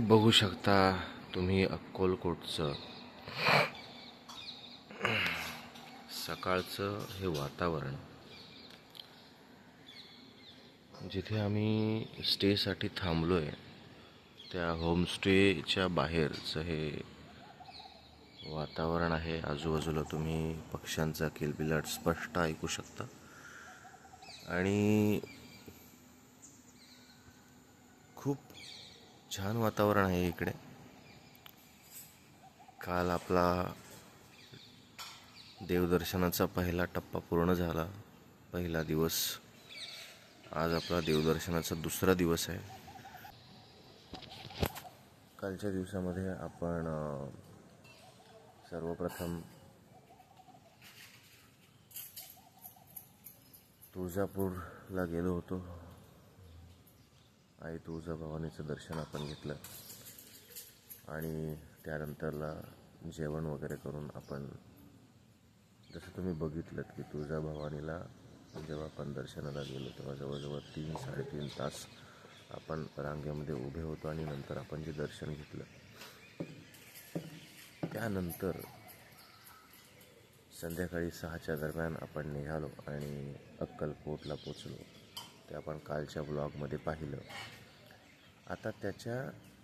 बघू शकता तुम्ही अक्कलकोटचं सकाळचं हे वातावरण, जिथे आम्ही स्टेसाठी थांबलोय त्या होमस्टेच्या बाहेरचं हे वातावरण आहे। आजूबाजूला तुम्ही पक्ष्यांचा किलबिलाट स्पष्ट ऐकू शकता आणि खूप छान वातावरण आहे इकडे। काल आपला देवदर्शनाचा पहिला टप्पा पूर्ण झाला, पहिला दिवस। आज आपला देवदर्शनाचा दुसरा दिवस आहे। कालच्या दिवसामध्ये आपण सर्वप्रथम तुळजापूरला गेलो होतो। आई तुळजाभवानीचं दर्शन आपण घेतलं आणि त्यानंतरला जेवण वगैरे करून आपण, जसं तुम्ही बघितलं की तुळजाभवानीला जेव्हा आपण दर्शनाला गेलो तेव्हा जवळजवळ 3-3.5 तास आपण रांगेमध्ये उभे होतो आणि नंतर आपण जे दर्शन घेतलं, त्यानंतर संध्याकाळी 6च्या दरम्यान आपण निघालो आणि अक्कलकोटला पोचलो। ते आपण कालच्या ब्लॉगमध्ये पाहिलं। आता त्याच्या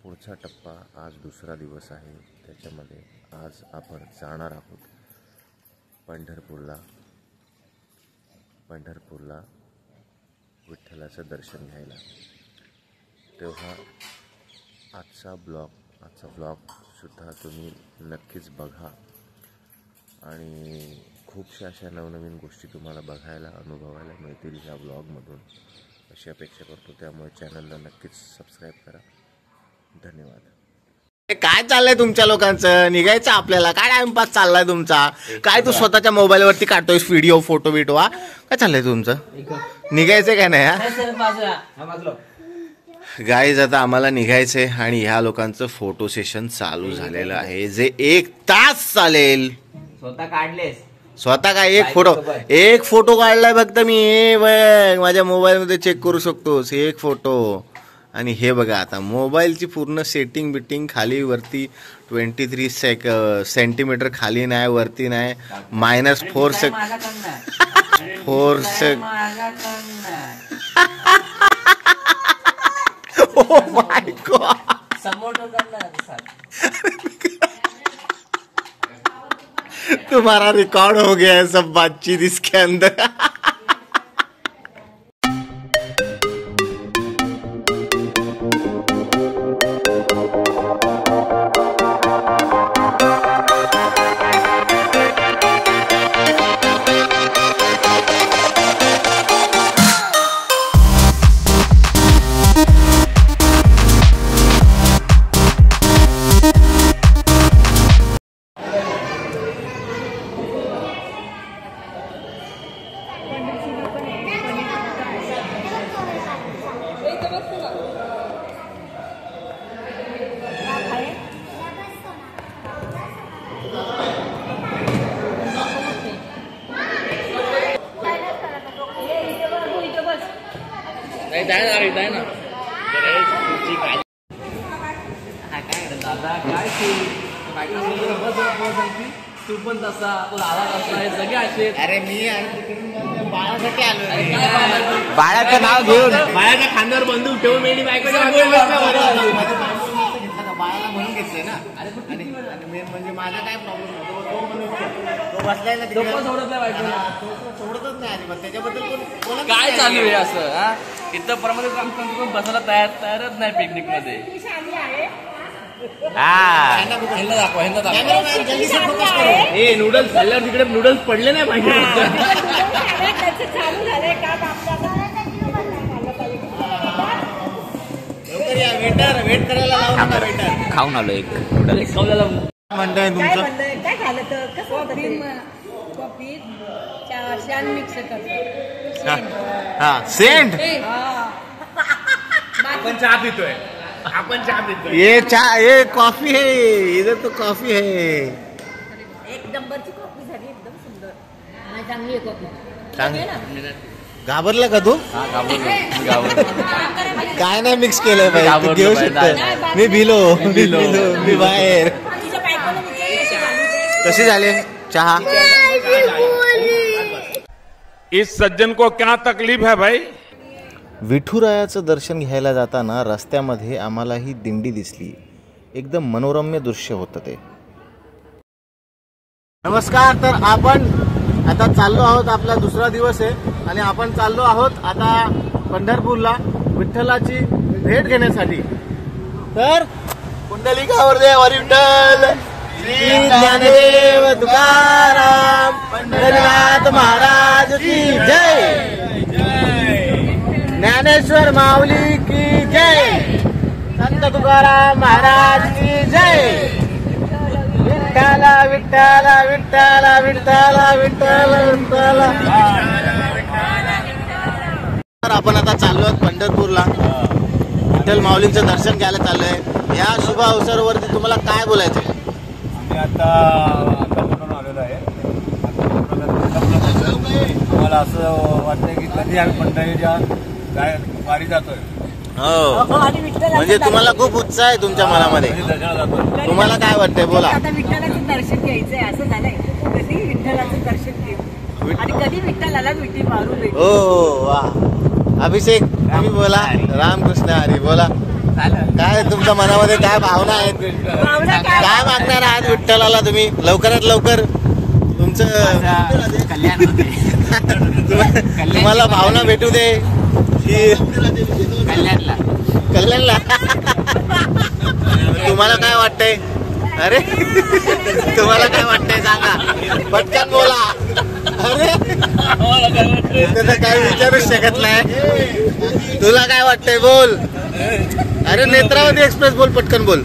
पुढचा टप्पा, आज दुसरा दिवस आहे, त्याच्यामध्ये आज आपण जाणार आहोत पंढरपूरला विठ्ठलाचं दर्शन घ्यायला। तेव्हा आजचा ब्लॉग सुद्धा तुम्ही नक्कीच बघा आणि खूपशा अशा नवनवीन गोष्टी तुम्हाला बघायला, अनुभवायला मिळतील ह्या ब्लॉगमधून, अशी अपेक्षा करतो। त्यामुळे चॅनलला नक्कीच सबस्क्राईब करा। धन्यवाद। काय चाललंय तुमच्या लोकांचं? निघायचं आपल्याला? काय टाइमपास चाललाय तुमचा? काय तू स्वतःच्या मोबाईल वरती काढतोय व्हिडिओ, फोटो बिटो? काय चाललंय तुमचं? निघायचंय काय नाही? गाईज आता आम्हाला निघायचंय आणि ह्या लोकांचं फोटो सेशन चालू झालेलं आहे, जे 1 तास चालेल। स्वतः काढलेस? स्वतः काय एक फोटो काढलाय फक्त मी। हे बघ, माझ्या मोबाईल मध्ये चेक करू शकतोस, एक फोटो। आणि हे बघा, आता मोबाईलची पूर्ण सेटिंग बिटिंग खाली वरती 23 सेंटीमीटर खाली नाही, वरती नाही, -4 Oh my God! तुम्हारा रिकॉर्ड हो गया है सब बातचीत इसके अंदर। तू पण तसा, तो दादा तसा, हे सगळे असे। अरे मी बाळासाठी आलो, बाळाचं नाव घेऊन बाळाच्या खांद्यावर बंदूक ठेवून मेली बायको बाळाला म्हणून घेतलंय ना। आणि मेन म्हणजे माझा काय प्रॉब्लेम होतो, तो बसलायला सोडत नाही बायको, सोडतच नाही अजिबात। त्याच्याबद्दल काय चालू आहे असं? इथं परमनंट काम करून बसायला तयारच नाही पिकनिक मध्ये। हे नूडल्स खाल्ल्यावर तिकडे नूडल्स पडले नाही पाहिजे। वेट करायला लावू नका, वेटर खाऊन आलो एक नूडल्स म्हणताय तुमचं? काय झालं तर कसं कॉफी मिक्स करतो। सेंट आपण चहा पितोय, आपण चहा पितोय। ये कॉफी है, इधर तो कॉफी है। एक नंबरची कॉफी झाली, एकदम सुंदर, चांगली आहे कॉफी। घाबरला का तू? हा घाबरलो. काय नाही मिक्स केलंय बाई, तू घाबरलो घेऊ बाई, शकतो. मी भिलो मी बाहेर. कशी झाले चहा? इस सज्जन को क्या तकलीफ है भाई? विठुरायाचं दर्शन घ्यायला जाताना रस्त्यामध्ये आम्हाला ही दिंडी दिसली. एकदम मनोरम्य दृश्य होतं ते. नमस्कार. तर आपण आता चाललो आहोत, आपला दुसरा दिवस आहे आणि आपण चाललो आहोत आता पंढरपूरला विठ्ठलाची भेट घेण्यासाठी. तर पुंडलिकावर देव हरी विठ्ठल, श्री ज्ञानदेव तुकाराम, पंढरीनाथ महाराज की जय, ज्ञानेश्वर माऊली की जय, संत तुकाराम महाराज की जय. विठ्ठला विठ्ठला विठ्ठला विठ्ठला विठ्ठला विठ्ठला. तर आपण आता चाललो आहोत पंढरपूरला, विठ्ठल माऊलींचं दर्शन घ्यायला चाललोय. या शुभ अवसरावरती तुम्हाला काय बोलायचं? आम्ही आता कुठून आलेलो आहे. आम्हाला असं वाटतंय की कधी आम्ही पंढरीच्या वारी जातोय. हो, म्हणजे तुम्हाला खूप उत्साह आहे तुमच्या मनामध्ये. दर्शनाला जातोय. तुम्हाला काय वाटतंय बोला? आता विठ्ठलाचं दर्शन घ्यायचंय असं झालंय. कधी विठ्ठलाचं दर्शन घेऊ आणि कधी विठ्ठलाला मिठी मारू भेटू. हो वा. अभिषेक तुम्ही बोला. रामकृष्ण हरी बोला. काय तुमच्या मनामध्ये काय भावना आहेत? काय मागणार आहात विठ्ठलाला तुम्ही? लवकरात लवकर तुमचं कल्याण होते. तुम्हाला भावना भेटू दे की कल्याणला. कल्याणला. तुम्हाला काय वाटतंय? अरे तुम्हाला काय वाटतंय सांगा, पटकन बोला. अरे त्याचं काही विचारूच शकत नाही. तुला काय वाटतंय बोल. अरे नेत्रावती एक्सप्रेस बोल, पटकन बोल.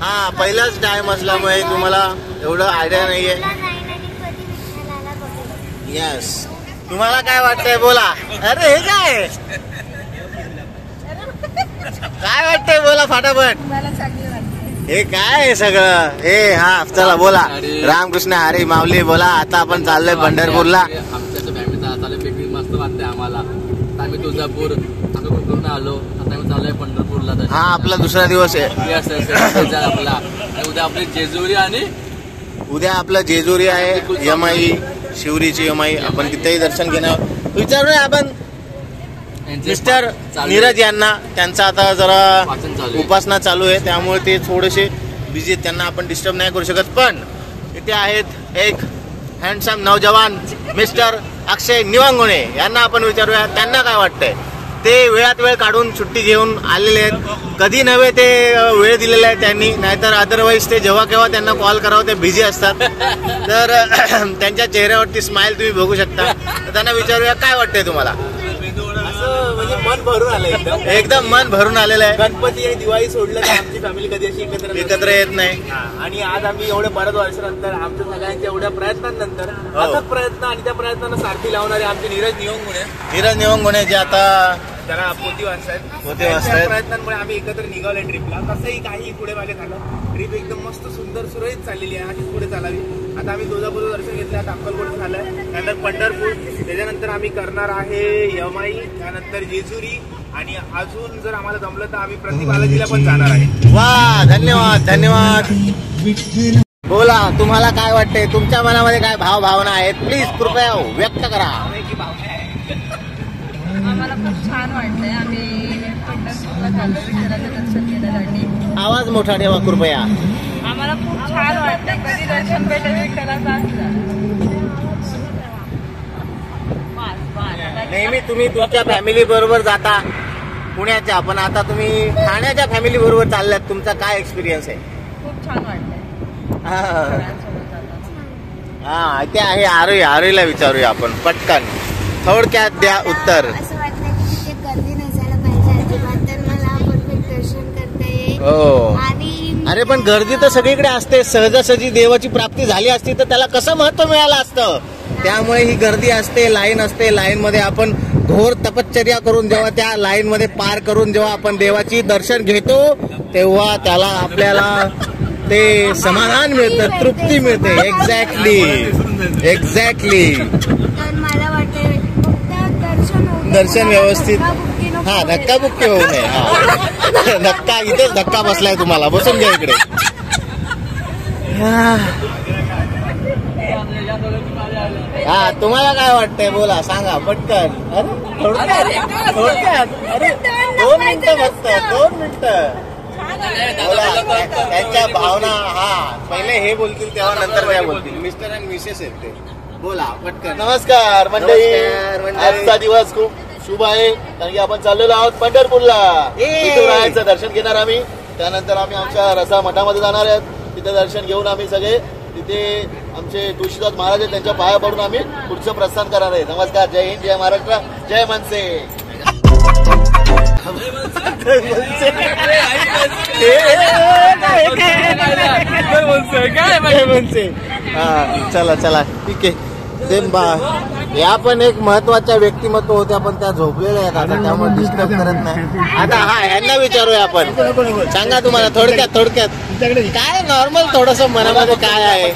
हा पहिलाच टाइम असल्यामुळे तुम्हाला एवढं आयडिया नाहीये. यस. तुम्हाला काय वाटतंय बोला. अरे हे काय काय वाटतंय बोला फटाफट. मला चांगलं वाटतं. हे काय आहे सगळं हे? हा चला बोला. रामकृष्ण हरी माऊली बोला. आता आपण चाललोय पंढरपूरला. आमच्या फॅमिलीचा चालू पिकनिक मस्त वाटतंय आम्हाला. आता आम्ही तुळजापूर करून आलो. आता आम्ही चाललोय पंढरपूरला. हा आपला दुसरा दिवस आहे. आपला उद्या आपली जेजुरी आणि उद्या आपलं जेजुरी आहे, यमाई शिवरीची यमाई. आपण तिथेही दर्शन घेणार. विचारूया आपण मिस्टर नीरज यांना. त्यांचा आता जरा उपासना चालू आहे त्यामुळे ते थोडेसे बिझी आहेत. त्यांना आपण डिस्टर्ब नाही करू शकत. पण इथे आहेत एक हँडसम नौजवान मिस्टर अक्षय निवांगोणे. यांना आपण विचारूया त्यांना काय वाटतंय. ते वेळात वेळ काढून सुट्टी घेऊन आलेले आहेत. कधी नव्हे ते वेळ दिलेला आहे त्यांनी, नाहीतर अदरवाईज ते जेव्हा केव्हा त्यांना कॉल करावं ते बिझी असतात. तर त्यांच्या चेहऱ्यावरती स्माइल तुम्ही बघू शकता. तर त्यांना विचारूया काय वाटतंय तुम्हाला. असं म्हणजे मन भरून आलंय. एकदम मन भरून आलेलं आहे. गणपती आणि दिवाळी सोडलं तर आमची फॅमिली कधी अशी एकत्र येत नाही. आणि आज आम्ही एवढ्या बऱ्याच वर्षानंतर आमच्या सगळ्यांच्या एवढ्या प्रयत्नांनंतर अथक प्रयत्न आणि त्या प्रयत्नांना सारखी लावणारे आमचे नीरज निवंगुणे जे आता त्याला पोती वाचतायत. वाचतायत. प्रयत्नांमुळे आम्ही एकत्र निघालोय ट्रिपला. तसंही काही पुढे मागे झालं. ट्रिप एकदम मस्त सुंदर सुरळीत चाललेली आहे. अशीच पुढे चालावी. आता आम्ही तुळजापूरचं दर्शन घेतलं. आता अक्कलकोट झालंय. त्यानंतर पंढरपूर. त्याच्यानंतर आम्ही करणार आहे यमाई, त्यानंतर जेजुरी आणि अजून जर आम्हाला जमलं तर आम्ही प्रति बालाजीला पण जाणार आहे. वा धन्यवाद धन्यवाद. बोला तुम्हाला काय वाटतंय. तुमच्या मनामध्ये काय भाव भावना आहेत प्लीज कृपया व्यक्त करा. आम्हाला खूप छान वाटतंय. आम्ही पंढरपूरला चाललो विठ्ठलाचं दर्शन घेण्यासाठी. आवाज मोठा ठेवा कृपया. आम्हाला खूप छान वाटतंय. कधी दर्शन भेटेल विठ्ठलाचं असलं. नेहमी तुम्ही तुमच्या फॅमिली बरोबर जाता पुण्याच्या, पण आता तुम्ही ठाण्याच्या फॅमिली बरोबर चालल्यात. तुमचा काय एक्सपिरियन्स आहे? खूप छान वाटतंय. हा ते आहे आरोईला विचारूया आपण पटकन. थोडक्यात द्या उत्तर. असं वाटतं की तिथे गर्दी नसायला पाहिजे अजिबात, तर मला परफेक्ट दर्शन करता येईल. हो. आणि अरे पण गर्दी तर सगळीकडे असते. सहजासहजी देवाची प्राप्ती झाली असती तर त्याला कसं महत्व मिळालं असतं. त्यामुळे ही गर्दी असते, लाईन असते. लाईन मध्ये आपण घोर तपश्चर्या करून जेव्हा त्या लाईन मध्ये पार करून जेव्हा आपण देवाची दर्शन घेतो तेव्हा त्याला आपल्याला ते समाधान मिळतं, तृप्ती मिळते. एक्झॅक्टली. तर मला वाटतं फक्त दर्शन होऊ दे. दर्शन व्यवस्थित. धक्काबुक्की नको हा, व्हायला. धक्काबुक्की होऊ नये. हा. धक्का इथेच धक्का बसलाय तुम्हाला, बसून घ्या इकडे. हा, तुम्हाला काय वाटतंय बोला, सांगा पटकन. अरे थोडक्यात. अरे 2 मिनिटं फक्त, 2 मिनिटं बोला. त्यांच्या भावना. हा, पहिले हे बोलतील तेव्हा नंतर त्या बोलतील. मिस्टर अँड मिसेस आहेत ते. बोला पटकन. नमस्कार मंडळी. आजचा दिवस खूप शुभ आहे, कारण की आपण चाललेलो आहोत पंढरपूरला. तिथे राहायचं दर्शन घेणार आम्ही. त्यानंतर आम्ही आमच्या रसा मठामध्ये जाणार आहेत. तिथे दर्शन घेऊन आम्ही सगळे तिथे आमचे तुळशीदास महाराज आहेत, त्यांच्या पाया पडून आम्ही पुढचं प्रस्थान करणार आहे. नमस्कार. जय हिंद, जय महाराष्ट्र, जय मनसे. हा, चला चला ठीक आहे. ते या पण एक महत्वाच्या व्यक्तिमत्व होत्या, पण त्या झोपलेल्या आहेत आता, त्यामुळे डिस्टर्ब करत नाही. आता हा, यांना विचारूया आपण. सांगा तुम्हाला थोडक्यात काय नॉर्मल थोडस मनामध्ये काय आहे,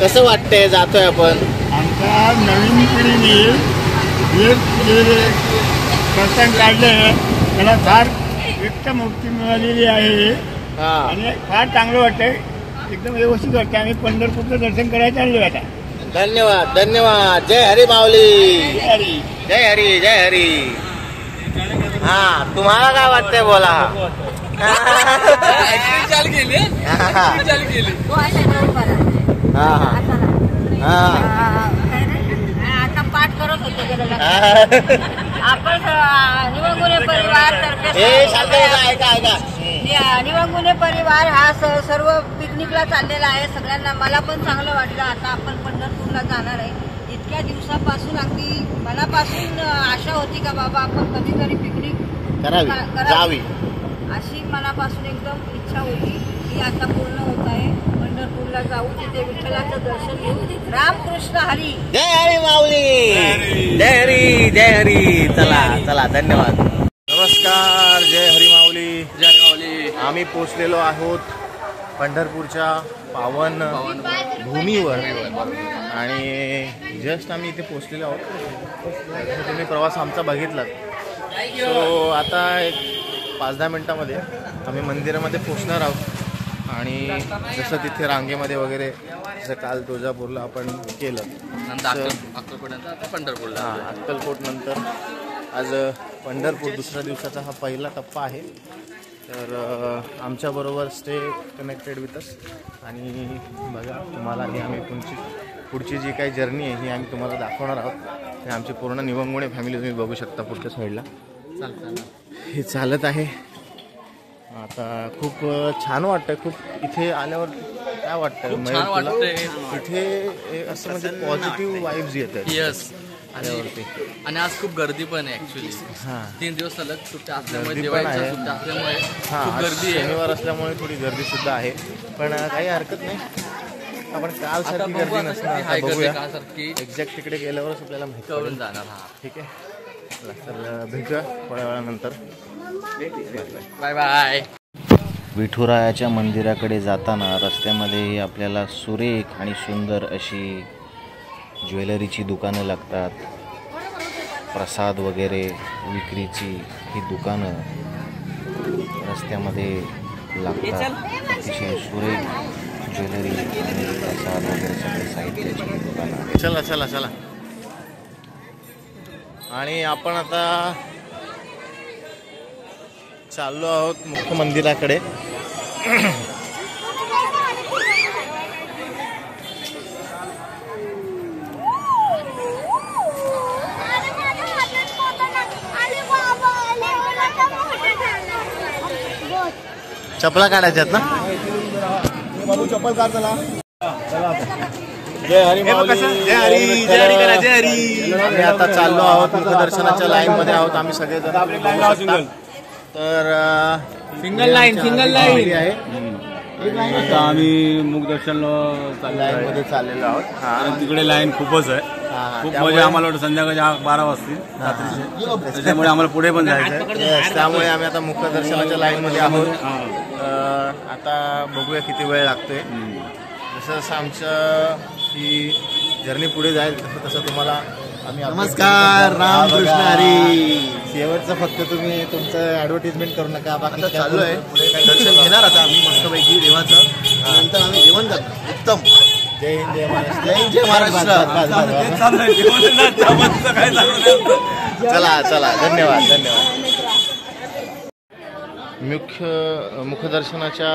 कसं वाटतंय जातोय आपण. आमच्या नवीन पिढीने जे प्रसंग काढले त्याला फार व्यक्त मुक्ती मिळालेली आहे आणि फार चांगलं वाटतंय, एकदम व्यवस्थित वाटतं. आम्ही पंढरपूरचं दर्शन करायला चाललोय आता. धन्यवाद. जय हरी माऊली. जय हरी. हा, तुम्हाला काय वाटतंय बोला. आता पाठ करत होते आपण निवंगुने परिवार निवंगुने परिवार हा सर्व पिकनिकला चाललेला आहे. सगळ्यांना मला पण चांगलं वाटलं. आता आपण पंढरपूरला जाणार आहे. इतक्या दिवसापासून अगदी मनापासून आशा होती का बाबा आपण कधीतरी पिकनिक करावी अशी मनापासून एकदम इच्छा होती. ती आता पूर्ण होत आहे. पंढरपूरला जाऊ, तिथे विठ्ठलाचं दर्शन घेऊ. रामकृष्ण हरी. जय हरी माऊली. जय हरी. चला धन्यवाद. नमस्कार. जय हरी माऊली. आम्ही पोचलेलो आहोत पंढरपूरच्या पावन भूमीवर आणि जस्ट आम्ही इथे पोचलेलो आहोत. तुम्ही प्रवास आमचा बघितलात. सो आता एक 5-10 मिनिटामध्ये आम्ही मंदिरामध्ये पोचणार आहोत आणि जसं तिथे रांगेमध्ये वगैरे जसं काल तुळजापूरला आपण केलं, पंढरपूरला अक्कलकोट नंतर आज पंढरपूर दुसऱ्या दिवसाचा हा पहिला टप्पा आहे. तर आमच्याबरोबर स्टे कनेक्टेड विथ अस आणि बघा तुम्हाला ही आम्ही पुढची जी काही जर्नी आहे ही आम्ही तुम्हाला दाखवणार आहोत. हे आमची पूर्ण निवंगुणे फॅमिली तुम्ही बघू शकता पुढच्या साईडला हे चालत आहे. आता खूप छान वाटतंय. खूप इथे आल्यावर काय वाटतं इथे असं म्हणजे पॉझिटिव्ह वाईब्स येतात. यस. आणि आज खूप गर्दी पण आहे ऍक्च्युली. 3 दिवस सलग सुट्ट्या असल्यामुळे, दिवाळीच्या सुट्ट्या असल्यामुळे खूप गर्दी आहे. शनिवार असल्यामुळे थोडी गर्दी सुद्धा आहे, पण काही हरकत नाही. आपण काल सारखी गर्दी नसणार, बघूया एक्झॅक्ट तिकडे गेल्यावरच आपल्याला माहिती कळून जाणार. ठीक आहे, तर भेटूया थोड्या वेळानंतर. Bye bye. विठुरायाच्या मंदिराकडे जाताना रस्त्यामध्येही आपल्याला सुरेख आणि सुंदर अशी ज्वेलरीची दुकानं लागतात. प्रसाद वगैरे विक्रीची ही दुकानं रस्त्यामध्ये लागतात. अतिशय सुरेख ज्वेलरी आणि प्रसाद वगैरे सगळे साहित्याची दुकानं. चला आणि आपण आता चाललो आहोत मुख्य मंदिराकडे. चपला काढायच्यात ना. बाबू चप्पल काढ. चला. जय हरी माऊली. जय हरी. आम्ही आता चाललो आहोत मुखदर्शनाच्या लाईन मध्ये आहोत आम्ही सगळेजण. तर सिंगल लाईन आहे. आता आम्ही मुखदर्शनला लाईन मध्ये चाललेलो आहोत. तिकडे लाईन खूपच आहे. खूप म्हणजे आम्हाला वाटतं संध्याकाळी 12 वाजतील रात्रीचे, त्याच्यामुळे आम्हाला पुढे पण जायचं आहे. त्यामुळे आम्ही आता मुखदर्शनाच्या लाईन मध्ये आहोत. आता बघूया किती वेळ लागतोय. जसं जसं आमचं ही जर्नी पुढे जाईल तसं तसं तुम्हाला आम्ही नमस्कार, रामकृष्ण हरी. शेवटचं फक्त तुम्ही तुमचं ॲडव्हर्टिजमेंट करू नका. बाकी चालू आहे दर्शन घेणार आता आम्ही मस्तपैकी देवाचं. नंतर आम्ही जेवण करतो. उत्तम. जय हिंद जय महाराष्ट्र. जय हिंद जय महाराष्ट्र. चला चला, धन्यवाद धन्यवाद. मुखदर्शनाच्या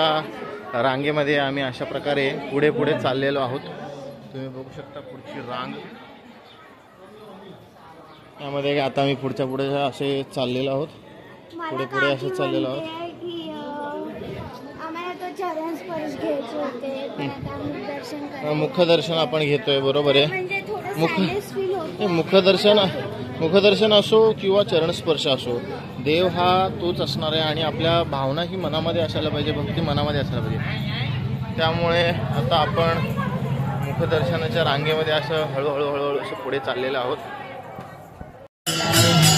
रांगेमध्ये आम्ही अशा प्रकारे पुढे पुढे चाललेलो आहोत. तुम्ही बघू शकता पुढची रांग. यामध्ये आता आम्ही पुढच्या पुढे असे चाललेलो आहोत. पुढे पुढे असे चाललेलो आहोत. मुखदर्शन आपण घेतोय, बरोबर आहे. मुखदर्शन असो किंवा चरणस्पर्श असो, देव हा तोच असणार आहे आणि आपल्या भावना ही मनामध्ये असायला पाहिजे, भक्ती मनामध्ये असायला पाहिजे. त्यामुळे आता आपण मुखदर्शनाच्या रांगेमध्ये असं हळूहळू असं पुढे चाललेलं आहोत.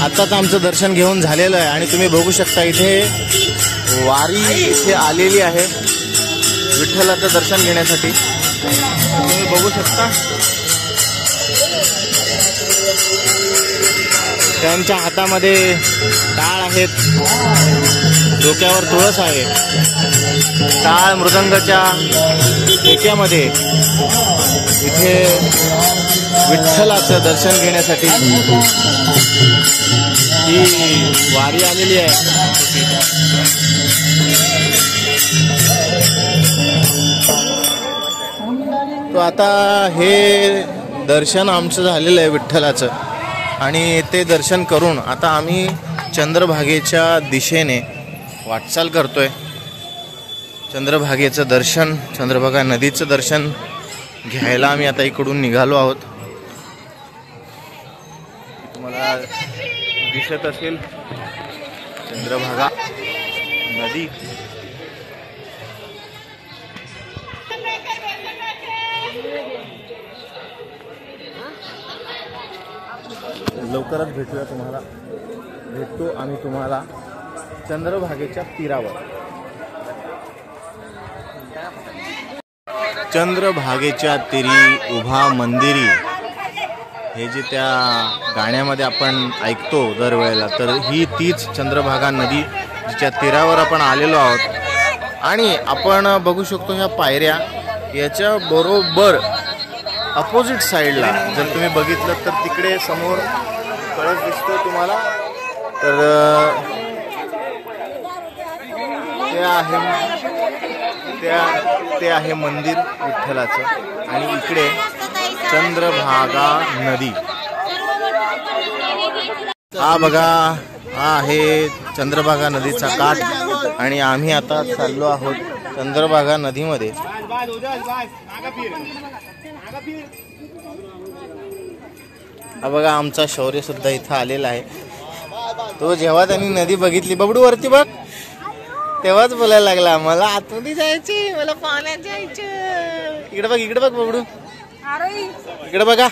आत्ताच आमचं दर्शन घेऊन झालेलं आहे आणि तुम्ही बघू शकता इथे वारी इथे आलेली आहे विठ्ठलाचं दर्शन घेण्यासाठी. तुम्ही बघू शकता त्यांच्या हातामध्ये टाळ आहेत, डोक्यावर तुळस आहे. टाळ मृदंगाच्या ठेक्यामध्ये इथे विठ्ठलाचं दर्शन घेण्यासाठी ही वारी आलेली आहे. तो आता हे दर्शन आमचं झालेलं आहे विठ्ठलाचं आणि ते दर्शन करून आता आम्ही चंद्रभागेच्या दिशेने वाटचाल करतोय. चंद्रभागेचं दर्शन, चंद्रभागा नदीचं दर्शन घ्यायला आम्ही आता इकडून निघालो आहोत. तुम्हाला दिसत असेल चंद्रभागा नदी. लवकरच भेटतो आम्ही तुम्हाला चंद्रभागेच्या तीरावर. चंद्रभागेच्या तीरी उभा मंदिरी हे जे त्या गाण्यामध्ये आपण ऐकतो दरवेळेला, तर ही तीच चंद्रभागा नदी जिच्या तीरावर आपण आलेलो आहोत. आणि आपण बघू शकतो ह्या पायऱ्या, याच्या बरोबर अपोजिट साईडला जर तुम्ही बघितलं तर तिकडे समोर कळस दिसतो तुम्हाला, तर ते आहे मंदिर विठ्ठलाचं. आणि इकडे चंद्रभागा नदी. हा बघा, हा आहे चंद्रभागा नदीचा काठ आणि आम्ही आता चाललो आहोत चंद्रभागा नदीमध्ये. हा बघा, आमचा शौर्य सुद्धा इथं आलेला आहे. तो जेव्हा त्यांनी नदी बघितली, बबडू वरती बघ, तेव्हाच बोलायला लागला मला आतमध्ये जायची, मला पाण्यात जायचं. इकडे बघ बबडू, इकडे बघा.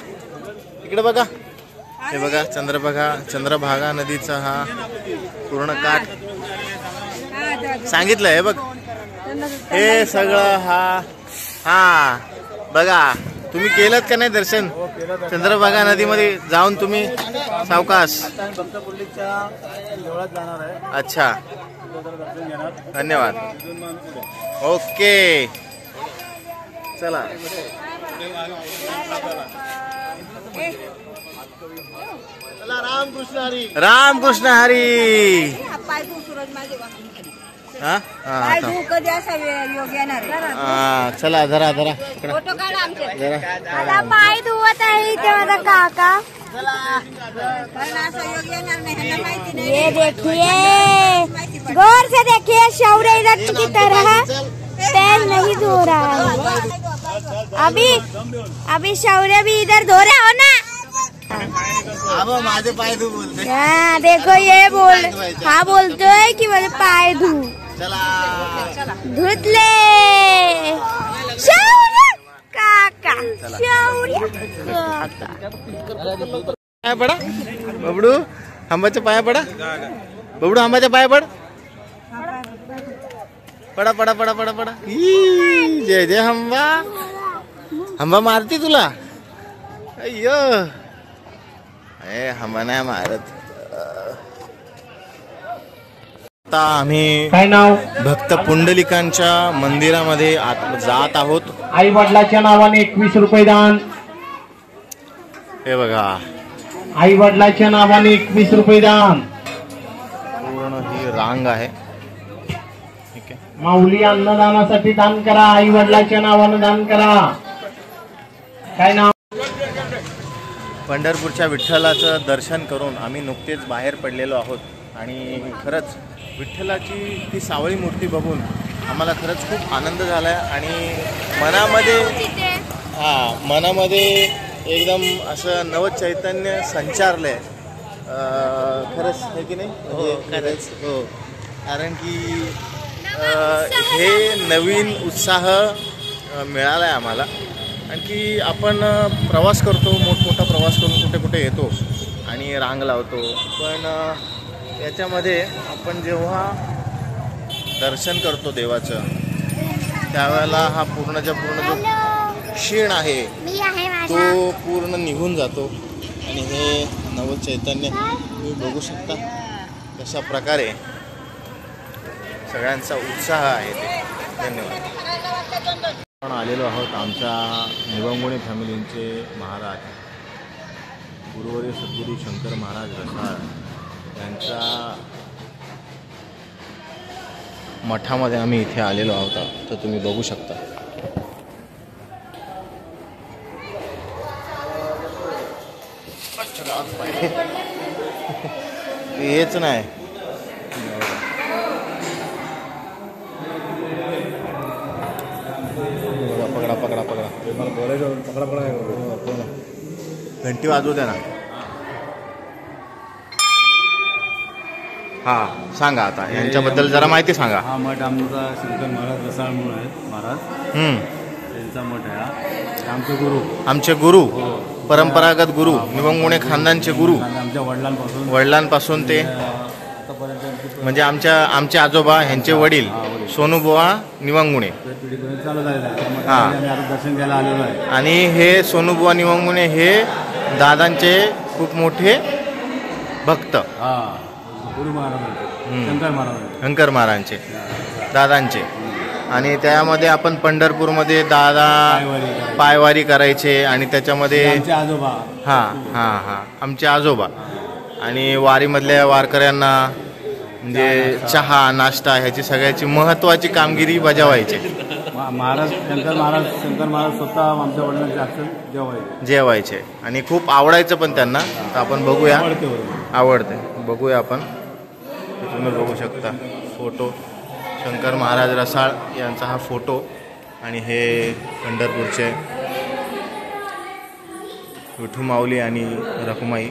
हे बघा चंद्रभागा नदीचा हा पूर्ण काठ सांगितलंय. बघ हे सगळं हा बघा. तुम्ही केलं का नाही दर्शन चंद्रभागा नदीमध्ये जाऊन? तुम्ही सावकाश. अच्छा, धन्यवाद. ओके, चला. रामकृष्ण हरी. रामकृष्ण हरी. चला जरा पाय धुवत आहे इथे माझा काका. ये देखिए, गौर से देखिए, शौर्य इधर की तरह पैर नहीं धो रहा है. अभी शौर्य भी इधर धो रहे हो ना. माझे पाय धू बोलते. हाँ देखो, ये बोलतोय की माझे पाय धू. धुतले शौर्य काका. शौर्य पाया पडा बबडू, आंबाच्या पाया पडा. बबडू आंबाच्या पाया पड. पडा पडा पडा पडा पडा. ई, जय जय हंबा. हंबा मारती तुला. अय्यो हंबा नाही मारत. आता आम्ही भक्त पुंडलिकांच्या मंदिरामध्ये जात आहोत. आई वडिलाच्या नावाने 21 रुपये दान. हे बघा आई वडिलाच्या नावाने 21 रुपये दान. पूर्ण ही रांग आहे. ठीक आहे. माऊली अन्नदानासाठी दान करा. आई वडिलाच्या नावाने दान करा. काय नाव? पंढरपूरच्या विठ्ठलाचं दर्शन करून आम्ही नुकतेच बाहेर पडलेलो आहोत आणि खरंच विठ्ठलाची ती सावळी मूर्ती बघून आम्हाला खरंच खूप आनंद झाला आहे आणि मनामध्ये एकदम असं नवचैतन्य संचारलं आहे. खरंच आहे की नाही? हो खरंच. हो कारण की हे नवीन उत्साह मिळाला आहे आम्हाला. आणखी आपण प्रवास करतो, मोठमोठा प्रवास करून कुठे कुठे येतो आणि रांग लावतो, पण याच्यामध्ये आपण जेव्हा दर्शन करतो देवाचं त्यावेळेला हा पूर्णच्या पूर्ण जो क्षीण आहे तो पूर्ण निघून जातो आणि हे नवचैतन्य तुम्ही बघू शकता कशा प्रकारे सगळ्यांचा उत्साह आहे ते. धन्यवाद. आपण आलेलो आहोत आमच्या निवंगुणे फॅमिलींचे महाराज गुरुवर्य सद्गुरू शंकर महाराज रसाळ यांच्या मठामध्ये आम्ही इथे आलेलो आहोत. तर तुम्ही बघू शकता. हेच नाही पकडा पकडा पकडा पकडा पकडा घंटी वाजवू द्या ना. हा सांगा आता यांच्याबद्दल जरा माहिती सांगा. हा मठ आमचा शंकर महाराज रसाळ म्हणून आहेत महाराज. त्यांचा मठ आहे. आमचे गुरु परंपरागत गुरु निवंगुणे खानदानचे गुरु आमच्या वडिलांपासून ते म्हणजे आमचे आजोबा ह्यांचे वडील सोनूबुवा निवंगुणे दर्शन घ्यायला आलेलो आहे. आणि हे सोनूबुवा निवंगुणे हे दादांचे खूप मोठे भक्त. गुरु महाराज शंकर महाराजांचे दादांचे. आणि त्यामध्ये आपण पंढरपूरमध्ये दादा पायवारी करायचे आणि त्याच्यामध्ये आमचे आजोबा आणि वारीमधल्या वारकऱ्यांना म्हणजे चहा नाश्ता ह्याची सगळ्याची महत्वाची कामगिरी बजावायचे. महाराज शंकर महाराज स्वतः आमच्या वडिलांचे जेवायचे आणि खूप आवडायचं पण त्यांना. तर आपण बघूया. आवडते बघूया आपण. तुम्ही बघू शकता फोटो शंकर महाराज रसाळ यांचा हा फोटो आणि हे पंढरपूरचे विठू माऊली आणि रखुमाई.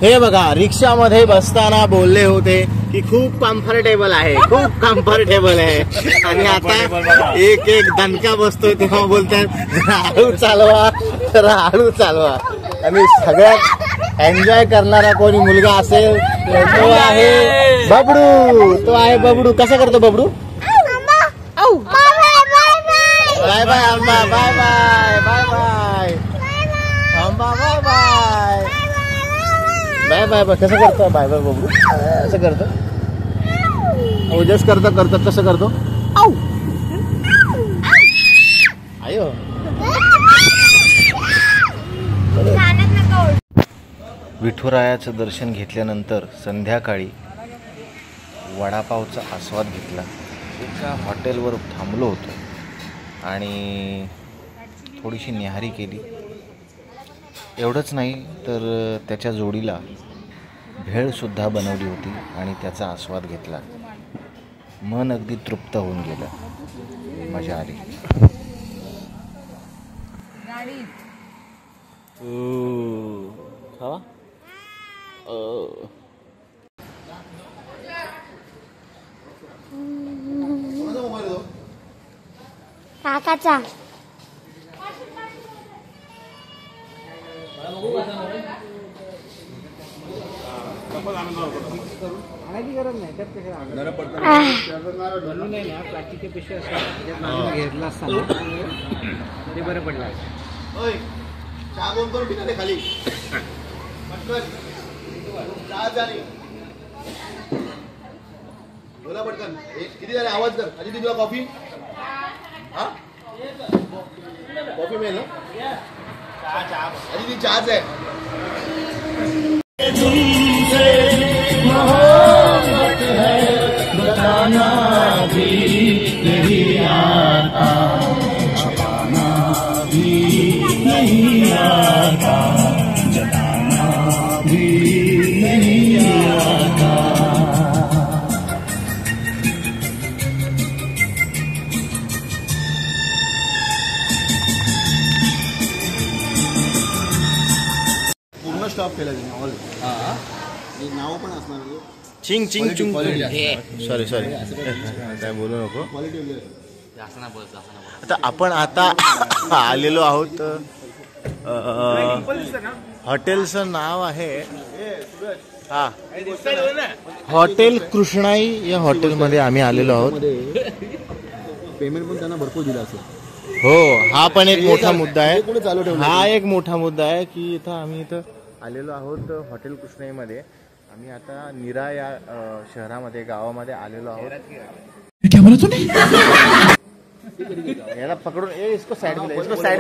हे बघा रिक्षामध्ये बसताना बोलले होते की खूप कम्फर्टेबल आहे, खूप कम्फर्टेबल आहे. आणि आता एक एक दणका बसतोय तेव्हा बोलतात हळू चालवा, जरा हळू चालवा. आणि सगळ्यात एन्जॉय करणारा कोणी मुलगा असेल तो आहे बबडू. तो आहे बबडू. कसा करतो बबडू? बाय बाय आंबा, बाय बाय बाय बाय आंबा, bye bye bye bye bye. कसं करतो बाय बाय बबडू? कसं करतो? ओजस करतो कसं करतो? आयो विठुरायाचं दर्शन घेतल्यानंतर संध्याकाळी वडापावचा आस्वाद घेतला. एका हॉटेलवर थांबलो होतो आणि थोडीशी न्याहारी केली. एवढंच नाही तर त्याच्या जोडीला भेळसुद्धा बनवली होती आणि त्याचा आस्वाद घेतला. मन अगदी तृप्त होऊन गेलं. मजा आली. काकाचा सांगायची गरज नाही त्यात कशा नाही ना प्लास्टिकचे पिशवे असतात घेतला असताना ते बरं पडलं. चहा कोण करून पिणार खाली चहा झाली बोला पटकन. किती झाले आवाज कर. आधी तुला कॉफी हा कॉफी मिळेल ना आधी ती चहाच आहे. बताना भी नहीं आता बताना भी नहीं आता जताना भी नहीं आता. पूर्ण स्टॉप केला त्याने ऑल नाव पण असणार चिंग चिंग चिंग. सॉरी काय बोलू नको. आता आपण आलेलो आहोत हॉटेलचं नाव आहे हा हॉटेल कृष्णाई. या हॉटेलमध्ये आम्ही आलेलो आहोत. पेमेंट पण त्यांना भरपूर दिला असेल. हो हा पण एक मोठा मुद्दा आहे. हा एक मोठा मुद्दा आहे की आम्ही इथं आलेलो आहोत हॉटेल कृष्णाईमध्ये. आम्ही आता नीरा या शहरामध्ये गावामध्ये आलेलो आहोत. याला पकडून इसको साइड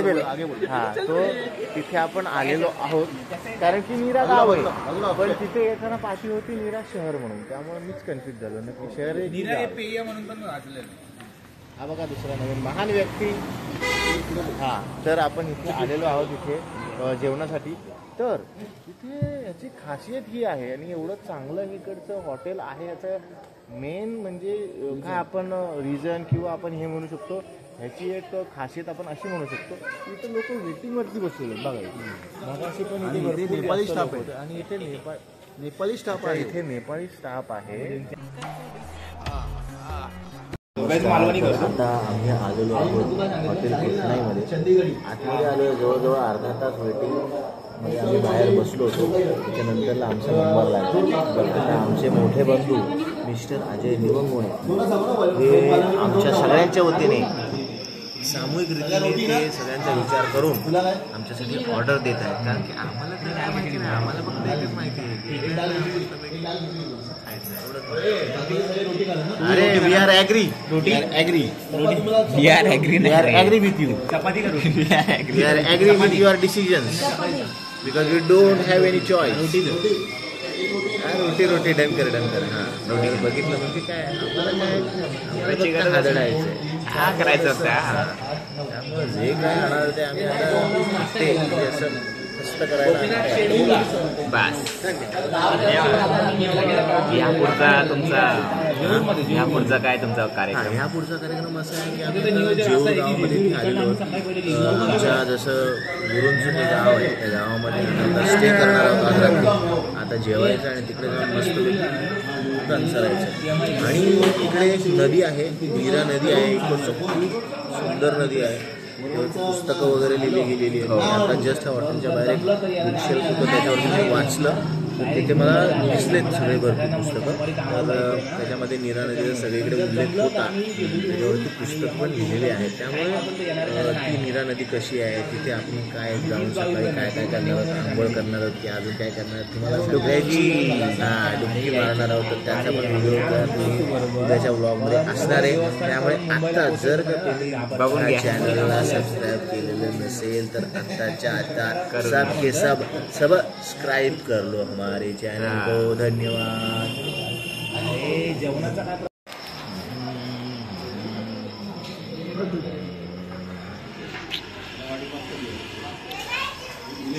बेल हा तो तिथे आपण आलेलो आहोत कारण की नीरा गाव आहे पण तिथे येताना पाठी होती नीरा शहर म्हणून. त्यामुळे मीच कन्फ्युज झालो नक्की शहर आहे म्हणून पण हा बघा दुसरा नवीन महान व्यक्ती. हा तर आपण इथे आलेलो आहोत इथे जेवणासाठी. तर इथे याची खासियत ही आहे आणि एवढं चांगलं इकडचं हॉटेल आहे याचं मेन म्हणजे काय आपण रिझन किंवा आपण हे म्हणू शकतो ह्याची एक खासियत आपण अशी म्हणू शकतो की इथं लोक वेटिंगवरती बसलेले बघा. मग अशी पण इथे नेपाळी स्टाफ आहे आणि इथे नेपाळी स्टाफ आहे. इथे नेपाळी स्टाफ आहे. आता आम्ही आलेलो आहोत हॉटेल कृष्णाईमध्ये. आतमध्ये आलो जवळजवळ अर्धा तास वेटिंग मध्ये आम्ही बाहेर बसलो होतो. त्याच्यानंतरला आमचा नंबर लागला. आमचे मोठे बंधू मिस्टर अजय निवंगोणे हे आमच्या सगळ्यांच्या वतीने सामूहिकरित्याने ते सगळ्यांचा विचार करून आमच्यासाठी ऑर्डर देत आहेत. कारण की आम्हाला तर काय माहिती नाही. आम्हाला फक्त एकच माहिती आहे अरे we are agree we are agree with you. We are agree with your decisions because we don't have any choice. रोटी डन कर हां रोटी बघितलं म्हणजे काय आम्हाला चिकन हादडायचं हा करायचं असतं. त्यामुळे जे काय होणार ते आम्ही आता ते असं मस्त करायला बस. या पुढचा काय तुमचा कार्यक्रम. ह्या पुढचा कार्यक्रम असा आहे की आम्ही जेव गावामध्ये आलेलो आमच्या जसं गुरुंचं जे गाव आहे त्या गावामध्ये आता स्टे करणार आहोत आज रात्री. आता जेवायचं आणि तिकडे जाऊन मस्त करायचं. आणि इकडे एक नदी आहे नीरा नदी आहे. इकडचं खूप सुंदर नदी आहे. पुस्तकं वगैरे लिहिली गेलेली आहे. आता जस्ट हॉटेलच्या बाहेर एक बुकशेल्फ होतं त्याच्यावरती मी वाचलं तर तिथे मला दिसलेत सगळे भरपूर पुस्तकं. तर त्याच्यामध्ये नीरा नदीचा सगळीकडे उल्लेख होता. त्याच्यावरती पुस्तक पण लिहिलेले आहेत. त्यामुळे ती नीरा नदी कशी आहे तिथे आपण काय जाऊन सकाळी काय काय करणार आहोत आंघोळ करणार आहोत की अजून काय करणार आहोत तुम्हाला डुबकी मारणार आहोत. तर त्याचा पण व्हिडिओ उद्याच्या ब्लॉगमध्ये असणार आहे. त्यामुळे आता जर का तुम्ही चॅनलला सबस्क्राईब केलेलं नसेल तर आत्ताच्या आता सब के सब सबस्क्राईब कर लो हमारे चॅनल को. धन्यवाद. जेवणाचा काय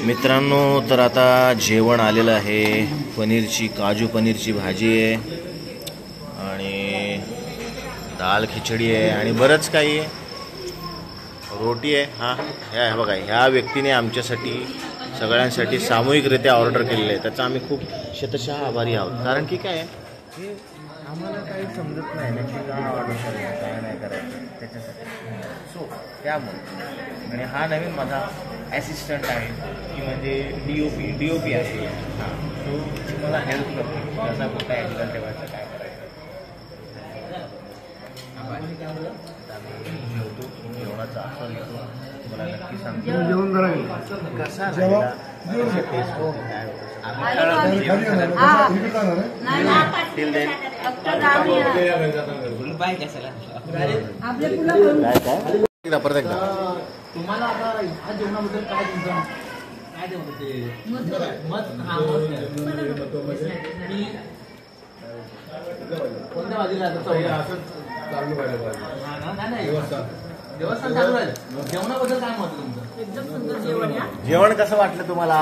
मित्रांनो तर आता जेवण आलेलं आहे. पनीरची काजू पनीरची भाजी आहे आणि दाल खिचडी आहे आणि बरंच काही आहे. रोटी आहे. हां ह्या बघा ह्या व्यक्तीने आमच्यासाठी सगळ्यांसाठी सामूहिकरित्या ऑर्डर केलेलं आहे. त्याचा आम्ही खूप शतशः आभारी आहोत. कारण की काय हे आम्हाला काही समजत नाही नक्की काय ऑर्डर करायचं काय नाही करायचं त्याच्यासाठी. सो त्यामुळे आणि हा नवीन माझा ॲसिस्टंट आहे की म्हणजे डी ओ पी आहे. हां तो तुम्हाला हेल्प करतो कसा कुठला अँगल ठेवायचा काय करायचं. आम्ही जेवतो, जेवणाचा आस्वाद घेतो. तुम्हाला नक्की सांगतो कसा राहिला, कशी टेस्ट होती, काय होतं. परत एकदा तुम्हाला आता ह्या जेवणाबद्दल काय तुमचं काय ते होतं ते मत की कोणत्या बाजूला देवस्थान चालू आहे. जेवणाबद्दल काय मत तुमचं? एकदम सुंदर जेवण. जेवण कसं वाटलं तुम्हाला?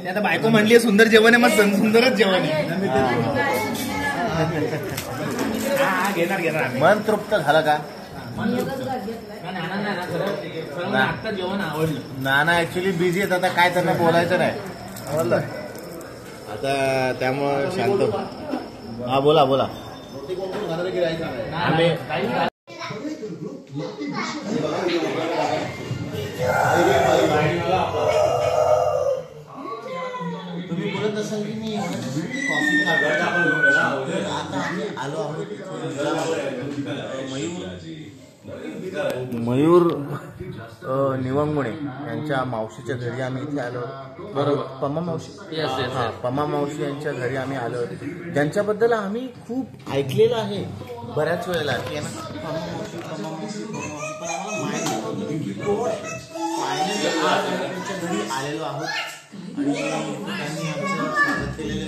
आता बायको म्हणली सुंदर जेवण आहे, मग सुंदरच जेवण आहे. घेणार मन तृप्त झालं का? जेवण आवडलं. नाना ऍक्च्युली बिझी आहेत, आता काय त्यांना बोलायचं नाही आवडलं आता, त्यामुळं शांत. हा बोला बोला. आम्ही तुम्ही बोलत असाल की मी कॉफी आता आम्ही आलो आहोत मयूर निवंगुणे यांच्या मावशीच्या घरी आम्ही इथे आलो. बरोबर, पम्मा मावशी. हां, पम्मा मावशी यांच्या घरी आम्ही आलो, ज्यांच्याबद्दल आम्ही खूप ऐकलेलं आहे बऱ्याच वेळेला की ना पम्मा मावशी पण आम्हाला माहिती त्यांच्या घरी आलेलो आहोत आणि त्यांनी आमचं स्वागत केलेलं.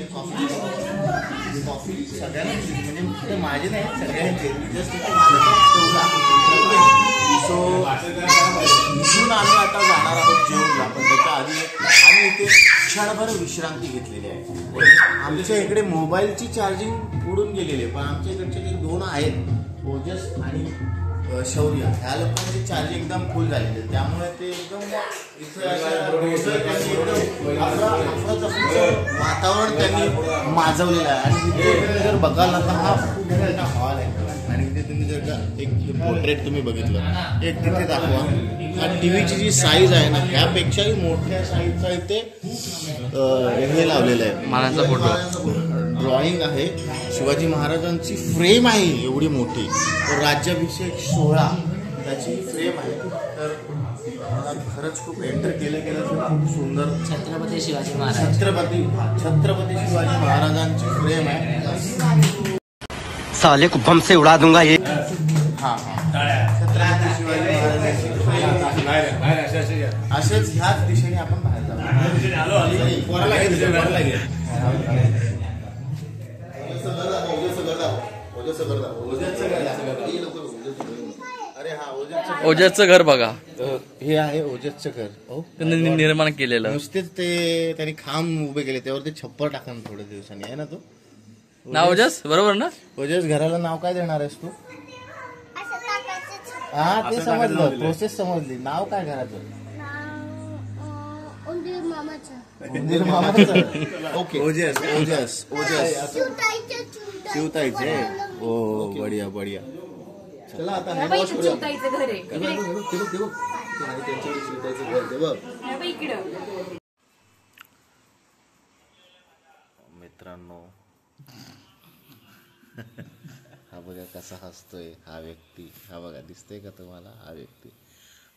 कॉफी सगळ्यांची म्हणजे ते माझे नाही, सगळ्यांचे. जस्ट सो इथून आम्ही आता जाणार आहोत जेवणला, पण त्याच्या आधी आम्ही इथे क्षणभर विश्रांती घेतलेली आहे. आमच्या इकडे मोबाईलची चार्जिंग उडून गेलेली आहे, पण आमच्या इकडचे जे दोन आहेत ओजस आणि शौर्य, ह्या लोकांची चार्जिंग एकदम फुल झालेली आहे. त्यामुळे ते एकदम इथे वातावरण त्यांनी माजवलेलं आहे. आणि तिथे जर बघाल ना तर हा खूप मोठा हॉल आहे आणि तिथे तुम्ही जर का एक पोर्ट्रेट तुम्ही बघितलं, एक तिथे दाखवा. हा टीव्हीची जी साईज आहे ना, ह्यापेक्षाही मोठ्या साईजचा इथे हे लावलेलं आहे. महाराजांचा फोटो, ड्रॉइंग आहे. शिवाजी महाराजांची फ्रेम आहे एवढी मोठी. राज्याभिषेक सोहळा त्याची फ्रेम आहे. तर मला खरंच खूप एंटर केलं खूप सुंदर. छत्रपती शिवाजी महाराज, छत्रपती शिवाजी महाराजांची फ्रेम आहे. साले को बम से उड़ा दूंगा ये. हां, छत्रपती शिवाजी महाराजांची फ्रेम. असेच ह्याच दिशेने आपण बाहेर जाऊ. ओजसचं घर बघा, हे आहे ओजसचं घर. त्यांनी निर्माण केलेलं. नुसतेच ते त्यांनी खांब उभे केले, त्यावर ते छप्पर टाका थोड्या दिवसांनी, आहे ना तो ना ओजस, बरोबर ना? ओजस घराला नाव काय देणार आहेस तू? हा, ते समजलं, प्रोसेस समजली. नाव काय घराचं? उंदीर मामाचं. ओके, ओजस ओजस ओजस शिवताईचे. ओ बढिया बढिया. चला आता मित्रांनो, हा बघा कसा हसतोय हा व्यक्ती. हा बघा, दिसतोय का तुम्हाला हा व्यक्ती?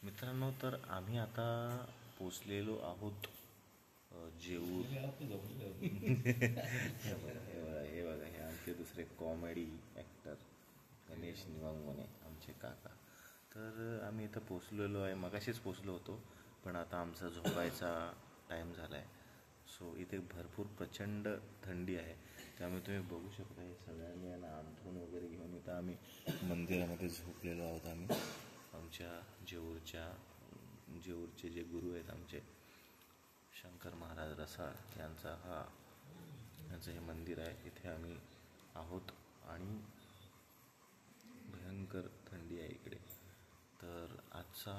मित्रांनो, तर आम्ही आता पोचलेलो आहोत जेऊर. हे बघा, हे आमचे दुसरे कॉमेडी ॲक्टर गणेश निवांगणे, आमचे काका. तर आम्ही इथं पोचलेलो आहे, मगाशीच पोचलो होतो, पण आता आमचा झोपायचा टाईम झाला आहे. सो इथे भरपूर प्रचंड थंडी आहे, त्यामुळे तुम्ही बघू शकता हे सगळ्यांनी यांना अंथरूण वगैरे घेऊन इथं आम्ही मंदिरामध्ये झोपलेलो आहोत. आम्ही आमच्या जेऊरचे जे गुरु आहेत आमचे शंकर महाराज रसाळ यांचं हे मंदिर आहे. इथे आम्ही आहोत आणि भयंकर थंडी आहे इकडे. तर आजचा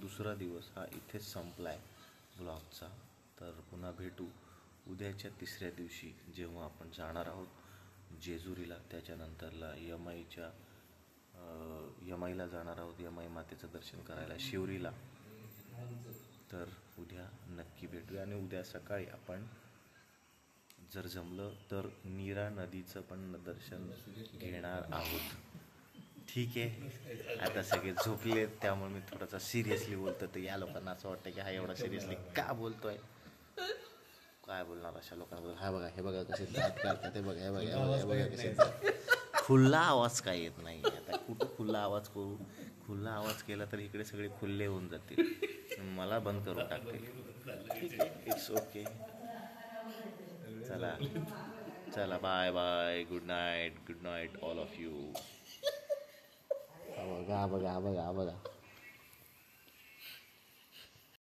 दुसरा दिवस हा इथेच संपला आहे ब्लॉगचा. तर पुन्हा भेटू उद्याच्या तिसऱ्या दिवशी, जेव्हा आपण जाणार आहोत जेजुरीला. त्याच्यानंतरला यमाईला जाणार आहोत, यमाई मातेचं दर्शन करायला शिवरीला. तर उद्या नक्की भेटूया आणि उद्या सकाळी आपण जर जमलं तर नीरा नदीचं पण दर्शन घेणार आहोत. ठीक आहे, आता सगळे झोपलेत त्यामुळे मी थोडासा सिरियसली बोलतो. तर या लोकांना असं वाटतं की हा एवढा सिरियसली का बोलतोय. काय बोलणार अशा लोकांबद्दल. हा बघा, हे बघा कसे दात काढतात, ते बघा, हे बघा, हे बघा कसे. खुल्ला आवाज काय येत नाही. आता कुठं खुल्ला आवाज करू. खुल्ला आवाज केला तर इकडे सगळे खुल्ले होऊन जातील, मला बंद करून टाकतील. ठीक आहे, इट्स ओके. चला चला, bye bye, good night all of you. बघा बघा बघा बघा.